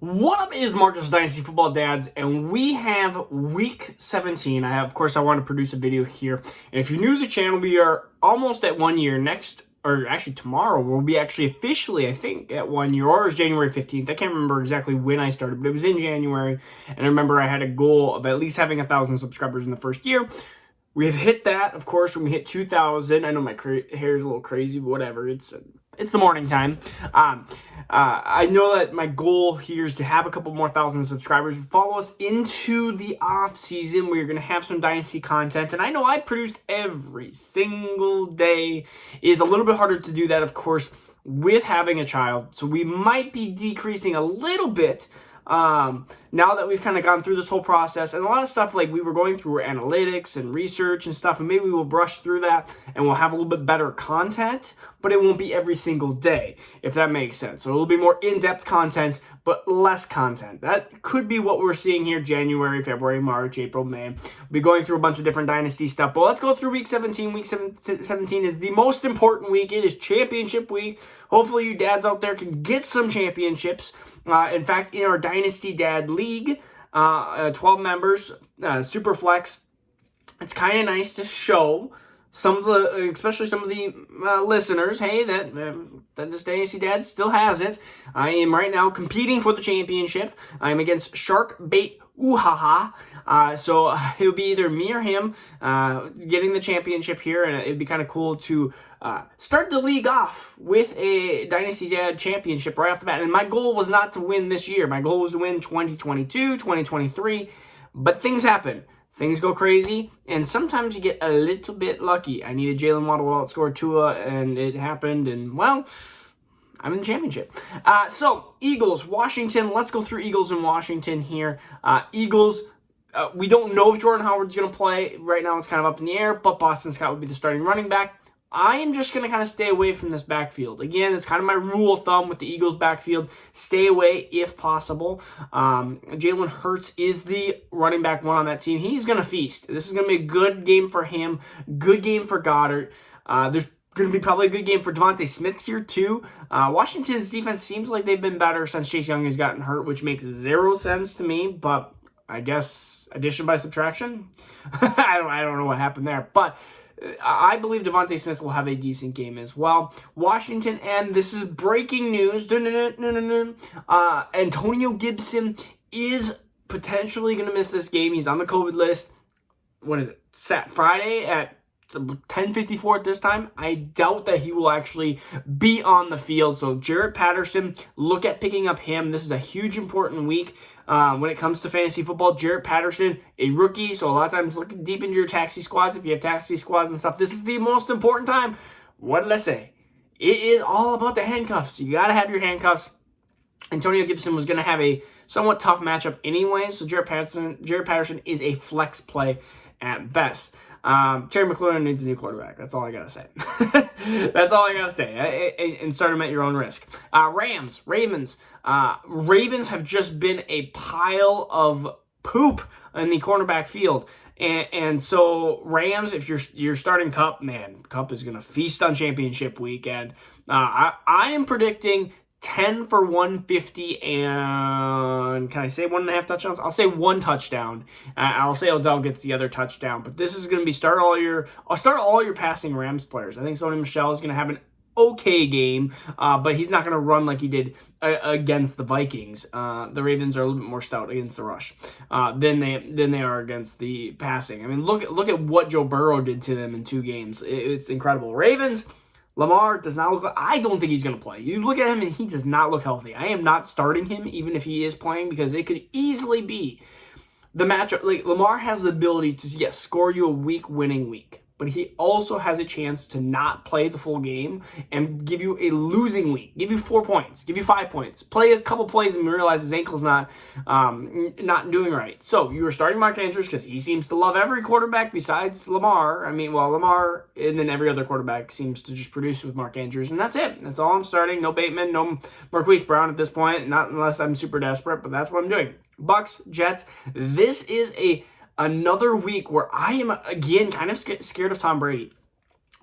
What up is Marcus Dynasty Football Dads, and we have week 17. Of course, I want to produce a video here. And if you're new to the channel, we are almost at 1 year. Tomorrow, we'll be actually officially, I think, at 1 year, or it was January 15th. I can't remember exactly when I started, but it was in January. And I remember I had a goal of at least having 1,000 subscribers in the first year. We have hit that, of course, when we hit 2,000. I know my hair is a little crazy, but whatever. It's the morning time. I know that my goal here is to have a couple more thousand subscribers. Follow us into the off season. We're going to have some Dynasty content. And I know I produced every single day. It is a little bit harder to do that, of course, with having a child. So we might be decreasing a little bit now that we've kind of gone through this whole process, and a lot of stuff like we were going through analytics and research and stuff, and maybe we'll brush through that and we'll have a little bit better content, but it won't be every single day, if that makes sense. So it'll be more in-depth content, but less content. That could be what we're seeing here January, February, March, April, May. We'll be going through a bunch of different Dynasty stuff, but let's go through week 17. Week 17 is the most important week. It is championship week. Hopefully you dads out there can get some championships. In fact, in our Dynasty Dad League, 12 members, super flex, it's kind of nice to show some of the, especially some of the listeners, hey, that this Dynasty Dad still has it. I am right now competing for the championship. I'm against Shark Bait Oohaha. So it'll be either me or him getting the championship here, and it'd be kind of cool to start the league off with a Dynasty Dad championship right off the bat. And my goal was not to win this year. My goal was to win 2022, 2023, but things happen. Things go crazy, and sometimes you get a little bit lucky. I needed Jalen Waddle to outscore Tua, and it happened, and, well, I'm in the championship. So, Eagles, Washington. Let's go through Eagles and Washington here. Eagles, we don't know if Jordan Howard's going to play. Right now, it's kind of up in the air, but Boston Scott would be the starting running back. I am just going to kind of stay away from this backfield. Again, it's kind of my rule of thumb with the Eagles backfield. Stay away if possible. Jalen Hurts is the running back one on that team. He's going to feast. This is going to be a good game for him. Good game for Goddard. There's going to be probably a good game for Devontae Smith here too. Washington's defense seems like they've been better since Chase Young has gotten hurt, which makes zero sense to me, but I guess addition by subtraction? I don't know what happened there, but I believe Devontae Smith will have a decent game as well. Washington, and this is breaking news. Antonio Gibson is potentially going to miss this game. He's on the COVID list. What is it? Friday at 10:54 at this time. I doubt that he will actually be on the field. So Jarrett Patterson, look at picking up him. This is a huge important week when it comes to fantasy football. Jarrett Patterson, a rookie, so a lot of times look deep into your taxi squads. If you have taxi squads and stuff, this is the most important time. What did I say? It is all about the handcuffs. You got to have your handcuffs. Antonio Gibson was going to have a somewhat tough matchup anyway, so Jarrett Patterson is a flex play at best. Terry McLaurin needs a new quarterback. That's all I gotta say. That's all I gotta say. And start them at your own risk. Ravens. Ravens have just been a pile of poop in the cornerback field. And so Rams, if you're starting Kupp, man, Kupp is gonna feast on championship weekend. I am predicting 10 for 150, and can I say 1.5 touchdowns? I'll say 1 touchdown. I'll say Odell gets the other touchdown. But this is going to be start all your passing Rams players. I think Sony Michel is going to have an okay game, but he's not going to run like he did against the Vikings. The Ravens are a little bit more stout against the rush than they are against the passing. I mean, look at what Joe Burrow did to them in 2 games. It's incredible. Ravens. Lamar does not look. I don't think he's going to play. You look at him and he does not look healthy. I am not starting him even if he is playing, because it could easily be the matchup. Like, Lamar has the ability to, yes, score you a winning week, but he also has a chance to not play the full game and give you a losing week. Give you 4 points, give you 5 points, play a couple plays and realize his ankle's not doing right. So you are starting Mark Andrews because he seems to love every quarterback besides Lamar. I mean, well, Lamar, and then every other quarterback seems to just produce with Mark Andrews, and that's it. That's all I'm starting. No Bateman, no Marquise Brown at this point, not unless I'm super desperate, but that's what I'm doing. Bucks, Jets. This is another week where I am, again, kind of scared of Tom Brady.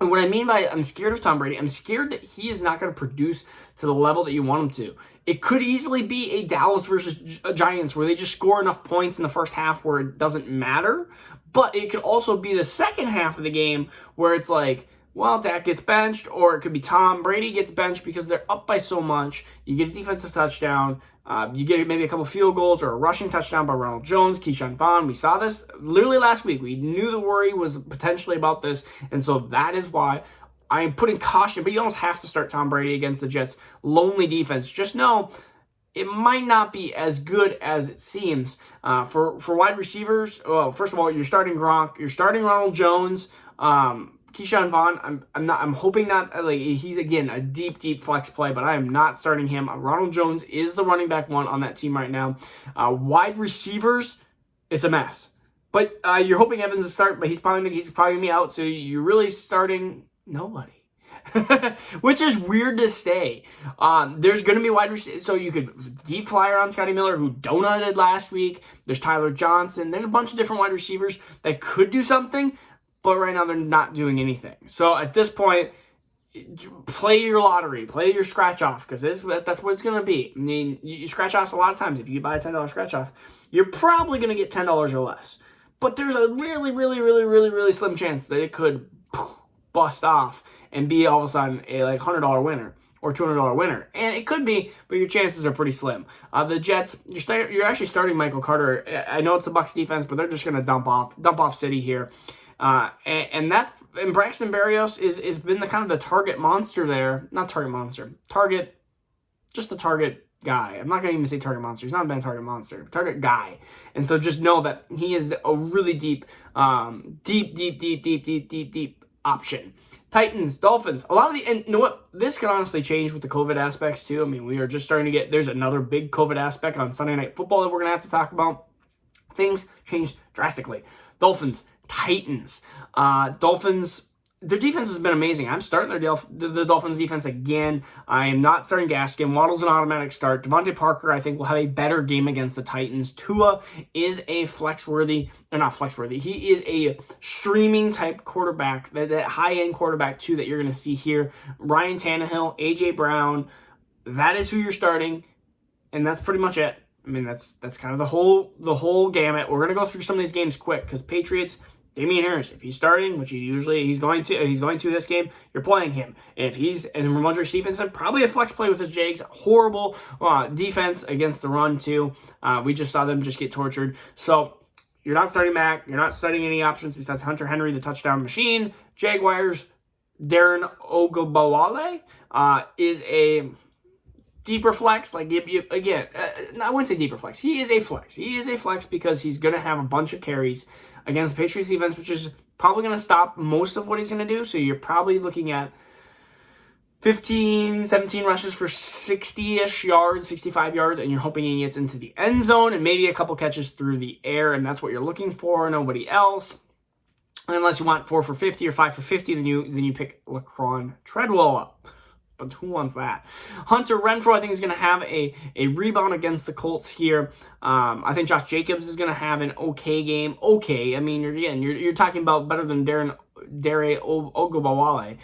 And what I mean by I'm scared of Tom Brady, I'm scared that he is not going to produce to the level that you want him to. It could easily be a Dallas versus Giants where they just score enough points in the first half where it doesn't matter. But it could also be the second half of the game where it's like, well, Dak gets benched, or it could be Tom Brady gets benched because they're up by so much. You get a defensive touchdown. You get maybe a couple field goals or a rushing touchdown by Ronald Jones, Keyshawn Vaughn. We saw this literally last week. We knew the worry was potentially about this, and so that is why I am putting caution. But you almost have to start Tom Brady against the Jets' lonely defense. Just know it might not be as good as it seems. For wide receivers, well, first of all, you're starting Gronk, you're starting Ronald Jones. Keyshawn Vaughn, I'm hoping not, like, he's again a deep flex play, but I am not starting him. Ronald Jones is the running back one on that team right now. Wide receivers, it's a mess. But you're hoping Evans to start, but he's probably gonna be out, so you're really starting nobody. Which is weird to say. There's going to be wide receivers, so you could deep flyer on Scotty Miller, who donutted last week. There's Tyler Johnson. There's a bunch of different wide receivers that could do something, but right now they're not doing anything. So at this point, play your lottery, play your scratch off, because that's what it's going to be. I mean, you scratch offs a lot of times. If you buy a $10 scratch off, you're probably going to get $10 or less. But there's a really slim chance that it could bust off and be all of a sudden a like $100 winner or $200 winner. And it could be, but your chances are pretty slim. The Jets, you're actually starting Michael Carter. I know it's the Bucs defense, but they're just going to dump off City here. And Braxton Berrios is been the kind of the target monster there. Not target monster. Just the target guy. I'm not going to even say target monster. He's not been a target monster. Target guy. And so just know that he is a really deep option. Titans, Dolphins, and you know what? This can honestly change with the COVID aspects too. I mean, we are just starting to there's another big COVID aspect on Sunday Night Football that we're going to have to talk about. Things change drastically. Dolphins, Titans. Dolphins, their defense has been amazing. I'm starting the Dolphins defense again. I am not starting Gaskin. Waddle's an automatic start. Devontae Parker, I think, will have a better game against the Titans. Tua is a not flexworthy. He is a streaming type quarterback, that high-end quarterback too that you're going to see here. Ryan Tannehill, A.J. Brown, that is who you're starting, and that's pretty much it. I mean, that's kind of the whole gamut. We're going to go through some of these games quick because Patriots, Damian Harris, if he's starting, which he's going to this game, you're playing him. And Ramondre Stevenson, probably a flex play with his Jags. Horrible defense against the run too. We just saw them just get tortured. So you're not starting Mac. You're not starting any options besides Hunter Henry, the touchdown machine. Jaguars, Darren Ogunbowale is a deeper flex. Like, again, I wouldn't say deeper flex. He is a flex. He is a flex because he's going to have a bunch of carries against the Patriots defense, which is probably going to stop most of what he's going to do. So you're probably looking at 15, 17 rushes for 60-ish yards, 65 yards, and you're hoping he gets into the end zone and maybe a couple catches through the air, and that's what you're looking for, nobody else. Unless you want 4 for 50 or 5 for 50, then you pick Laquan Treadwell up. But who wants that? Hunter Renfrow, I think, is going to have a rebound against the Colts here. I think Josh Jacobs is going to have an okay game. Okay, I mean, you're talking about better than Dare Ogunbowale.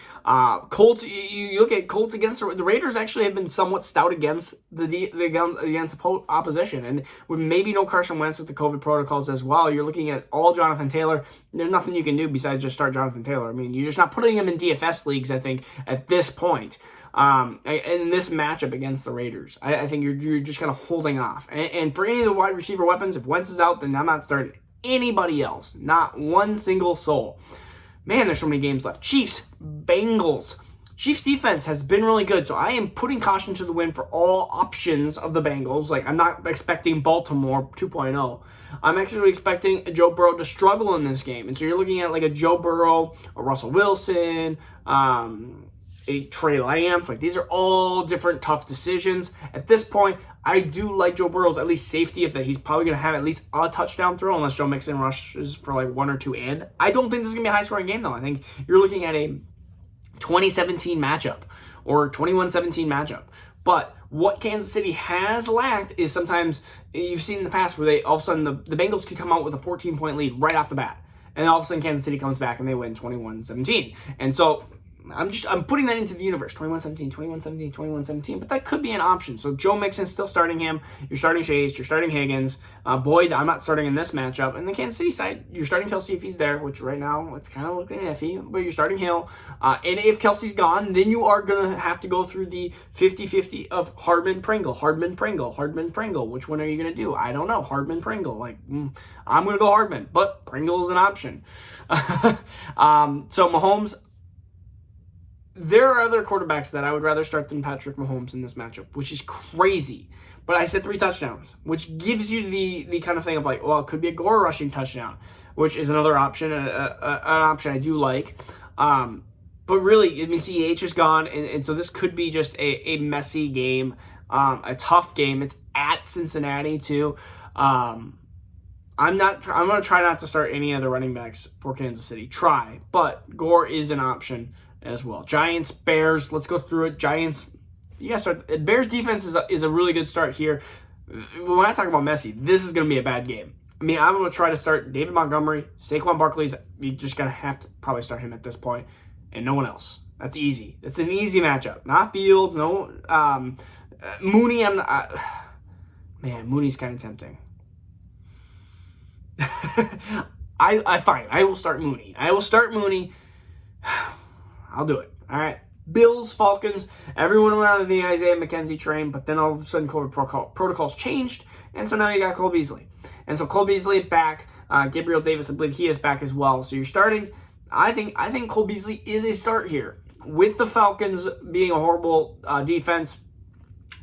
Colts, you look at Colts against the Raiders. Actually, have been somewhat stout against against opposition, and with maybe no Carson Wentz with the COVID protocols as well. You're looking at all Jonathan Taylor. There's nothing you can do besides just start Jonathan Taylor. I mean, you're just not putting him in DFS leagues, I think, at this point. In this matchup against the Raiders, I think you're just kind of holding off. And for any of the wide receiver weapons, if Wentz is out, then I'm not starting anybody else. Not one single soul. Man, there's so many games left. Chiefs, Bengals. Chiefs defense has been really good, so I am putting caution to the wind for all options of the Bengals. Like, I'm not expecting Baltimore 2.0. I'm actually expecting Joe Burrow to struggle in this game. And so you're looking at like a Joe Burrow, a Russell Wilson, a Trey Lance. Like, these are all different tough decisions. At this point, I do like Joe Burrow's at least safety of that he's probably going to have at least a touchdown throw unless Joe Mixon rushes for like 1 or 2 and. I don't think this is going to be a high-scoring game, though. I think you're looking at a 2017 matchup or 21-17 matchup. But what Kansas City has lacked is sometimes you've seen in the past where they all of a sudden the Bengals could come out with a 14-point lead right off the bat. And all of a sudden Kansas City comes back and they win 21-17. And so I'm putting that into the universe. 21-17, 21-17, 21-17. But that could be an option. So Joe Mixon's still starting him. You're starting Chase. You're starting Higgins. Boyd, I'm not starting in this matchup. And the Kansas City side, you're starting Kelsey if he's there, which right now it's kind of looking iffy. But you're starting Hill. And if Kelsey's gone, then you are going to have to go through the 50-50 of Hardman, Pringle, Hardman, Pringle, Hardman, Pringle. Which one are you going to do? I don't know. Hardman, Pringle. I'm going to go Hardman. But Pringle is an option. So Mahomes... There are other quarterbacks that I would rather start than Patrick Mahomes in this matchup, which is crazy. But I said 3 touchdowns, which gives you the kind of thing of like, well, it could be a Gore rushing touchdown, which is another option, an option I do like. But really, I mean, CEH is gone, and so this could be just a messy game, a tough game. It's at Cincinnati, too. I'm going to try not to start any other running backs for Kansas City. But Gore is an option as well. Giants, Bears, let's go through it. Giants, you gotta start. Bears defense is a really good start here. When I talk about messy, this is going to be a bad game. I mean, I'm going to try to start David Montgomery, Saquon Barkley's. You just going to have to probably start him at this point, and no one else. That's easy. It's an easy matchup. Not Fields, no. Mooney, I'm not. Man, Mooney's kind of tempting. Fine. I will start Mooney. I'll do it. All right. Bills, Falcons. Everyone went on the Isaiah McKenzie train, but then all of a sudden COVID protocols changed, and so now you got Cole Beasley. And so Cole Beasley back. Gabriel Davis, I believe he is back as well. So you're starting. I think Cole Beasley is a start here. With the Falcons being a horrible defense,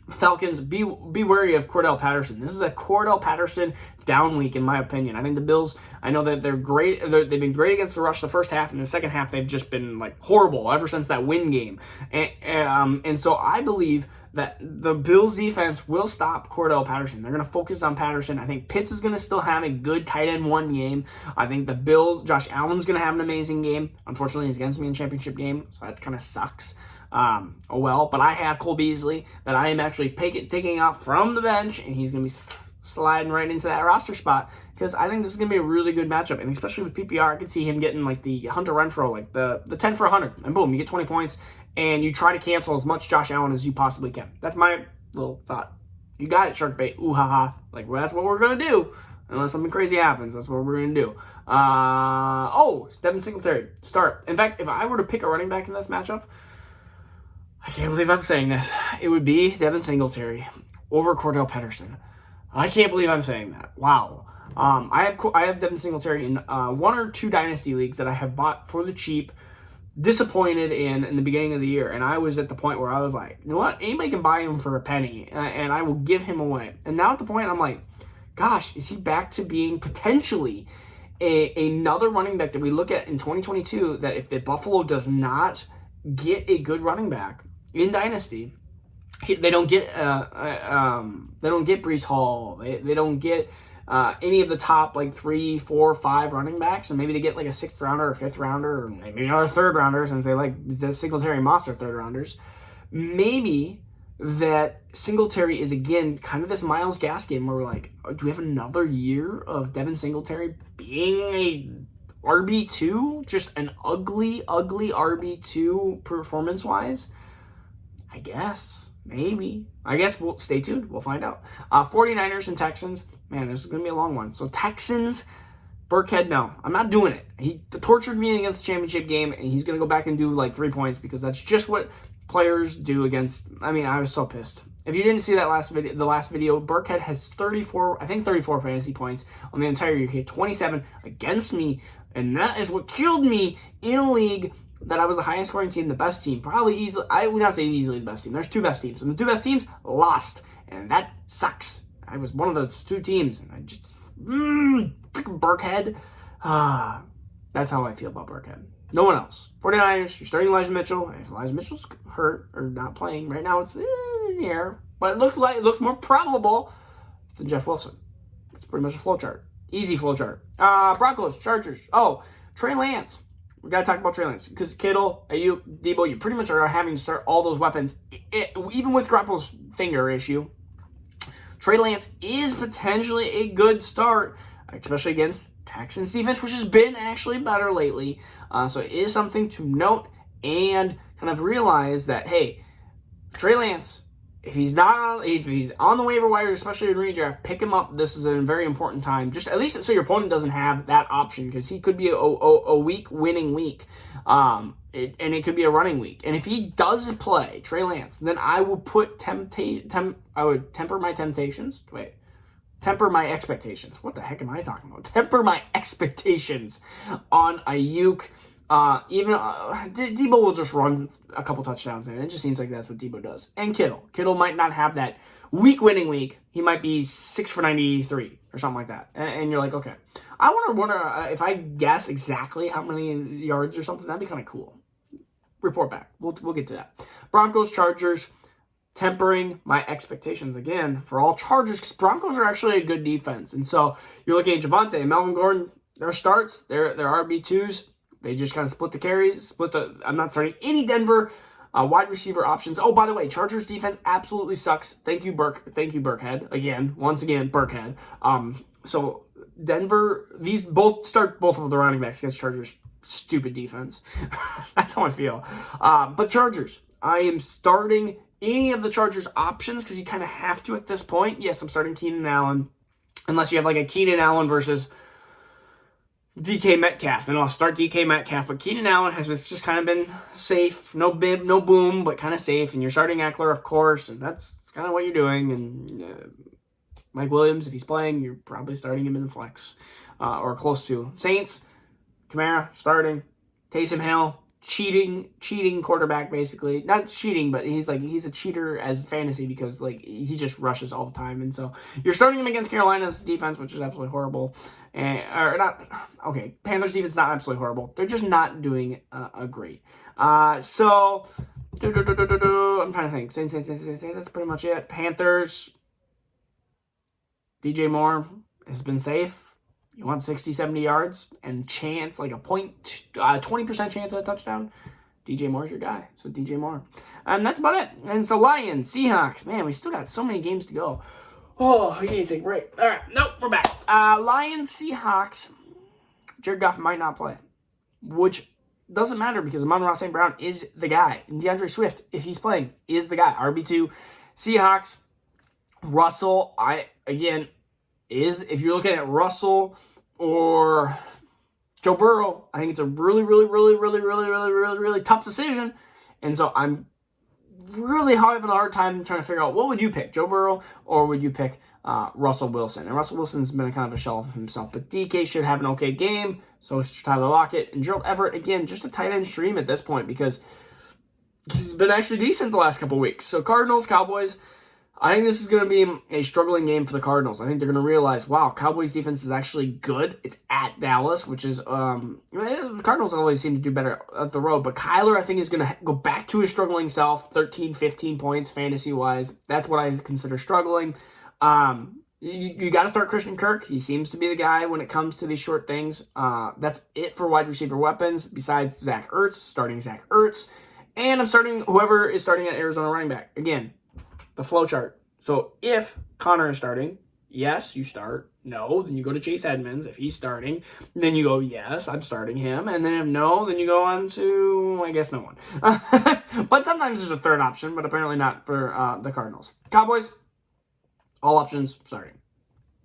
Falcons, be wary of Cordell Patterson. This is a Cordell Patterson down week, in my opinion. I think the Bills, I know that they're great. They've been great against the rush the first half, and the second half they've just been like horrible ever since that win game. And so I believe that the Bills defense will stop Cordell Patterson. They're going to focus on Patterson. I think Pitts is going to still have a good tight end 1 game. I think the Bills, Josh Allen's going to have an amazing game. Unfortunately, he's against me in championship game, so that kind of sucks. Oh well, but I have Cole Beasley that I am actually taking off from the bench, and he's going to be sliding right into that roster spot because I think this is going to be a really good matchup, and especially with PPR, I could see him getting like the Hunter Renfrow, like the 10 for 100, and boom, you get 20 points, and you try to cancel as much Josh Allen as you possibly can. That's my little thought. You got it, shark bait. Ooh, haha. Like, well, that's what we're going to do. Unless something crazy happens, that's what we're going to do. It's Devin Singletary. Start. In fact, if I were to pick a running back in this matchup, I can't believe I'm saying this. It would be Devin Singletary over Cordell Patterson. I can't believe I'm saying that. Wow. I have Devin Singletary in 1 or 2 dynasty leagues that I have bought for the cheap, disappointed in the beginning of the year, and I was at the point where I was like, you know what? Anybody can buy him for a penny, and I will give him away. And now at the point I'm like, gosh, is he back to being potentially another running back that we look at in 2022? That if the Buffalo does not get a good running back in Dynasty, they don't get Breece Hall. They don't get any of the top like 3, 4, 5 running backs, and maybe they get like a 6th rounder or 5th rounder, or maybe another 3rd rounder since they like the Singletary and Moss are 3rd rounders. Maybe that Singletary is again kind of this Myles Gaskin where we're like, do we have another year of Devin Singletary being a RB2, just an ugly RB2 performance-wise? I guess. Maybe. I guess we'll stay tuned. We'll find out. 49ers and Texans. Man, this is going to be a long one. So Texans, Burkhead, no. I'm not doing it. He tortured me against the championship game, and he's going to go back and do like 3 points because that's just what players do against. I mean, I was so pissed. If you didn't see that last video, Burkhead has 34 fantasy points on the entire year. He had 27 against me, and that is what killed me in a league that I was the highest scoring team, the best team, probably easily. I would not say easily the best team. There's 2 best teams, and the 2 best teams lost, and that sucks. I was one of those 2 teams, and I just freaking Burkhead. That's how I feel about Burkhead. No one else. 49ers, you're starting Elijah Mitchell. If Elijah Mitchell's hurt or not playing right now, it's in the air, but it looks more probable than Jeff Wilson. It's pretty much a flowchart. Easy flowchart. Broncos, Chargers. Trey Lance. We got to talk about Trey Lance because Kittle, Ayuk, Debo, you pretty much are having to start all those weapons. Even with Garoppolo's finger issue, Trey Lance is potentially a good start. especially against Texans defense, which has been actually better lately. So it is something to note and kind of realize that, hey, Trey Lance, if he's on the waiver wire, especially in redraft, pick him up. This is a very important time. Just at least so your opponent doesn't have that option, because he could be a week winning week, and it could be a running week. And if he does play Trey Lance, then I will put I would temper my temptations. Temper my expectations. What the heck am I talking about? Temper my expectations on Ayuk. Even Debo will just run a couple touchdowns in. It just seems like that's what Debo does. And Kittle. Kittle might not have that week-winning week. He might be 6 for 93 or something like that. And you're like, okay. I wonder if I guess exactly how many yards or something. That'd be kind of cool. Report back. We'll get to that. Broncos Chargers. Tempering my expectations again for all Chargers, because Broncos are actually a good defense. And so you're looking at Javonte and Melvin Gordon, their starts, their RB2s. They just kind of split the carries, I'm not starting any Denver wide receiver options. Oh, by the way, Chargers defense absolutely sucks. Thank you, Burkhead. Once again, Burkhead. So Denver, both of the running backs against Chargers. Stupid defense. That's how I feel. But Chargers, I am starting any of the Chargers options because you kind of have to at this point. Yes, I'm starting Keenan Allen, unless you have like a Keenan Allen versus DK Metcalf, and I'll start DK Metcalf. But Keenan Allen has just kind of been safe, no bib, no boom, but kind of safe. And you're starting Eckler, of course, and that's kind of what you're doing. And Mike Williams, if he's playing, you're probably starting him in the flex or close to. Saints, Kamara starting. Taysom Hill, cheating quarterback, basically. Not cheating, but he's a cheater as fantasy because he just rushes all the time. And so you're starting him against Carolina's defense, which is absolutely horrible. Panthers defense is not absolutely horrible. They're just not doing great. So I'm trying to think. Saints, that's pretty much it. Panthers, DJ Moore has been safe. You want 60, 70 yards and chance, like a 20% chance at a touchdown, DJ Moore's your guy. So DJ Moore. And that's about it. And so Lions, Seahawks. Man, we still got so many games to go. Oh, we need to take a break. All right. Nope, we're back. Lions, Seahawks. Jared Goff might not play, which doesn't matter because Amon-Ra St. Brown is the guy. And DeAndre Swift, if he's playing, is the guy. RB2. Seahawks, Russell, if you're looking at Russell or Joe Burrow, I think it's a really, really, really, really, really, really, really, really tough decision. And so I'm really having a hard time trying to figure out what would you pick, Joe Burrow or would you pick Russell Wilson? And Russell Wilson's been a kind of a shell of himself, but DK should have an okay game. So is Tyler Lockett and Gerald Everett. Again, just a tight end stream at this point because he's been actually decent the last couple weeks. So Cardinals, Cowboys. I think this is going to be a struggling game for the Cardinals. I think they're going to realize, wow, Cowboys defense is actually good. It's at Dallas, which is, the Cardinals always seem to do better at the road. But Kyler, I think, is going to go back to his struggling self, 13, 15 points fantasy-wise. That's what I consider struggling. You got to start Christian Kirk. He seems to be the guy when it comes to these short things. That's it for wide receiver weapons, besides Zach Ertz, starting Zach Ertz. And I'm starting whoever is starting at Arizona running back. Again, the flow chart. So if Connor is starting, yes, you start. No, then you go to Chase Edmonds. If he's starting, then you go, yes, I'm starting him. And then if no, then you go on to, I guess, no one. But sometimes there's a third option, but apparently not for the Cardinals. Cowboys, all options starting.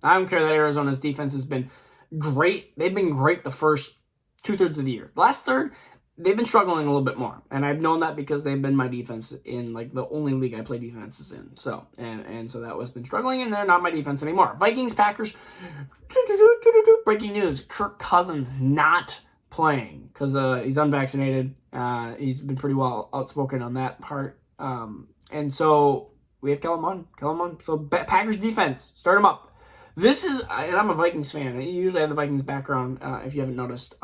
I don't care that Arizona's defense has been great. They've been great the first 2/3 of the year. The last third, they've been struggling a little bit more, and I've known that because they've been my defense in the only league I play defenses in. So and so that was been struggling, and they're not my defense anymore. Vikings, Packers. Breaking news: Kirk Cousins not playing because he's unvaccinated. He's been pretty well outspoken on that part, and so we have Kellen Mond. So Packers defense, start him up. This is, and I'm a Vikings fan. I usually have the Vikings background, if you haven't noticed,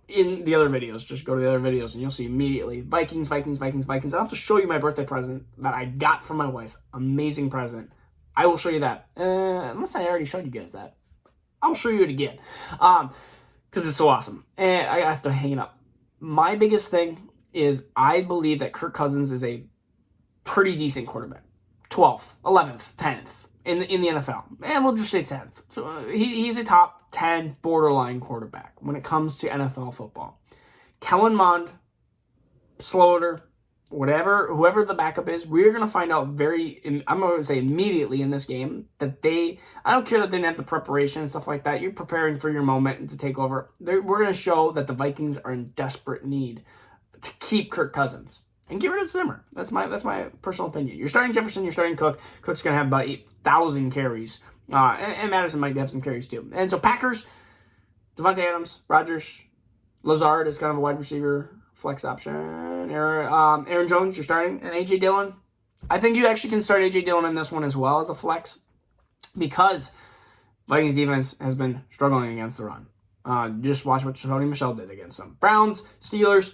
in the other videos. Just go to the other videos and you'll see immediately. Vikings. I'll have to show you my birthday present that I got from my wife. Amazing present. I will show you that. Unless I already showed you guys that. I'll show you it again. Because it's so awesome. And I have to hang it up. My biggest thing is I believe that Kirk Cousins is a pretty decent quarterback. 12th, 11th, 10th. in the NFL. And we'll just say 10th. So he's a top 10 borderline quarterback when it comes to NFL football. Kellen Mond, Slaughter, whoever the backup is, we're going to find out I'm going to say immediately in this game that I don't care that they didn't have the preparation and stuff like that. You're preparing for your moment to take over. We're going to show that the Vikings are in desperate need to keep Kirk Cousins and get rid of Zimmer. That's my personal opinion. You're starting Jefferson, you're starting Cook. Cook's going to have about 8,000 carries. And Madison might have some carries too. And so Packers, Devontae Adams, Rodgers, Lazard is kind of a wide receiver flex option. Aaron Jones, you're starting. And A.J. Dillon. I think you actually can start A.J. Dillon in this one as well as a flex because Vikings defense has been struggling against the run. Just watch what Tony Michel did against them. Browns, Steelers,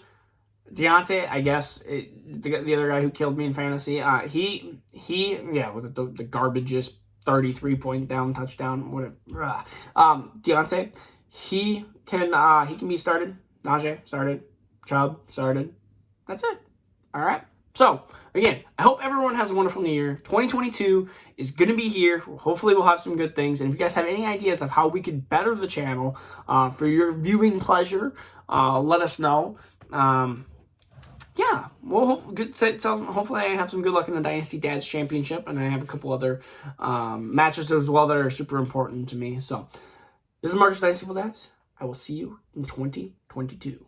Deontay, I guess, the other guy who killed me in fantasy. With the garbageous 33-point down touchdown, whatever. Deontay, he can be started. Najee started. Chubb started. That's it. All right. So, again, I hope everyone has a wonderful new year. 2022 is going to be here. Hopefully, we'll have some good things. And if you guys have any ideas of how we could better the channel for your viewing pleasure, let us know. Hopefully I have some good luck in the Dynasty Dads Championship. And I have a couple other matches as well that are super important to me. So, this is Marcus Dynasty Dads. I will see you in 2022.